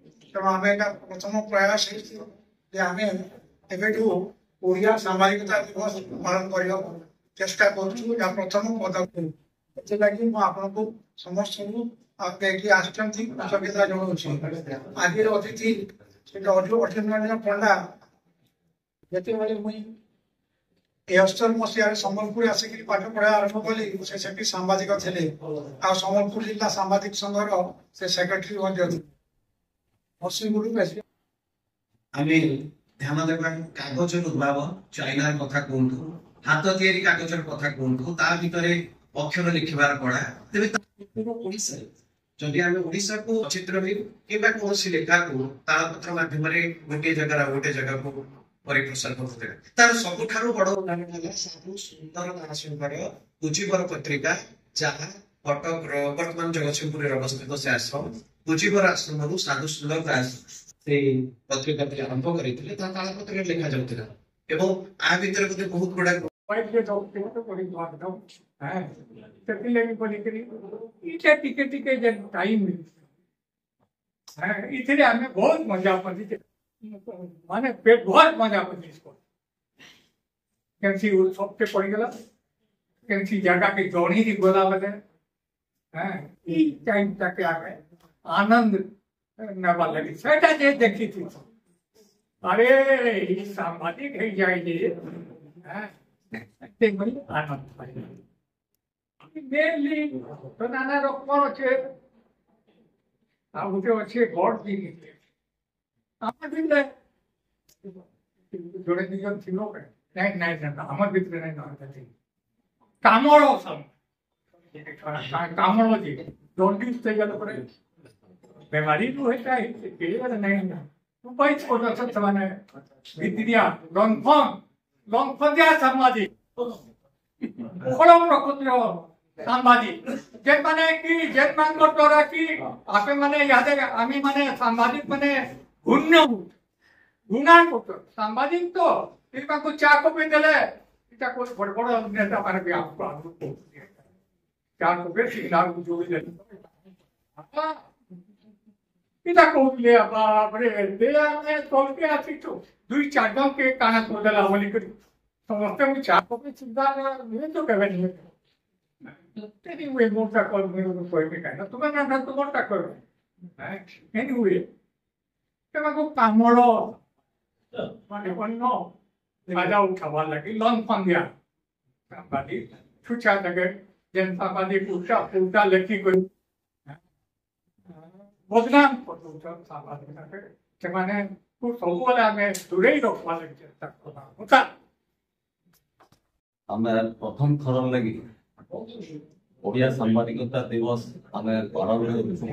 प्रथम प्रयास ओडिया सामाजिकता दिवस पालन करने चेष्टा कर प्रथम पदक्षेप लगी आपको समस्त कृतज्ञता जनाऊँ आज अतिथि अच्युत पंडा जिते मुई 71 मसीह सम्बलपुर आसिक पाठ पढ़ा आरंभ कली से सांबादिक थे आ सम्बलपुर जिला सांबादिक संघर से सेक्रेटरी ध्यान देवा कागज उद्भावन चाइना कथा कहतु हाथ तैयारी कागज कथा कहतु ता भितर अक्षर लिखिबार कला तेज जदि आम ओडिशा को चित्र कि कौन लेखा को तालपत्र माध्यम गोटे जगह गोटे जगह को परिप्रसार करते तार सबुठ बड़ उदाहरण साधु सुंदर दासकर कुचिबर पत्रिका जहाँ कटक वर्तमान जगतसिंहपुर अवस्थित से आश्रम कुचिबर आश्रम साधु सुंदर दास से पत्रिका आरंभ करते तालपत्र लिखा जाता आ भर गोटे बहुत बड़ा टाइम इथे आम बहुत मजा माने पेट बहुत मजा कैसी सबसे पड़गला कैसी जगह के जोड़ी थी गोला बदे टाइम तक आनंद नवा लगी सेटा जे देखी थी अरे सामाजिक है जाए आनंद मेनली तो नाना रकम अच्छे गोटे अच्छे गड भी जोड़े दुजन थी आम भितर नहीं कामड़ कामड़ जी जन्डिस गले बेमारी नहीं भितरिया गंफदिया सामाजिक प्रकृतिर सामाजिक जे माने कि जे मान द्वारा कि आपे माने यादे आमी माने सामाजिक माने गुण्य गुणा सामाजिक तो को चा कपी देले इटा कोई बड़ बड़ नेता माने भी आपको चा कपी सिग्नल जोड़ी दे इटा कहले बाप रे देया में तोलके आसी तो दुई चार जन के काना को देला बोली करी समस्त में चा कपी सिग्नल नहीं तो कहबे नहीं तेरी वे मोटा कर में कोई भी कहना तुम्हें ना तो मोटा करो एनीवे तमको कामड़ মানে অন্য ফায়দা উঠাবার লাগে লন ফান্দিয়া সাংবাদিক সুচা থাকে যেন সাংবাদিক উল্টা উল্টা লেখি করে বদনাম করতে সাংবাদিক থাকে ସେମାନେ ସବୁବେଳେ ଆମେ ଦୂରେଇ ରଖିବା ଲାଗି ଚେଷ୍ଟା କରିବା କଥା ଆମେ ପ୍ରଥମ ଥର ଲାଗି ଓଡ଼ିଆ ସାମ୍ବାଦିକତା ଦିବସ ଆମେ ପାଳନ କରୁଛୁ।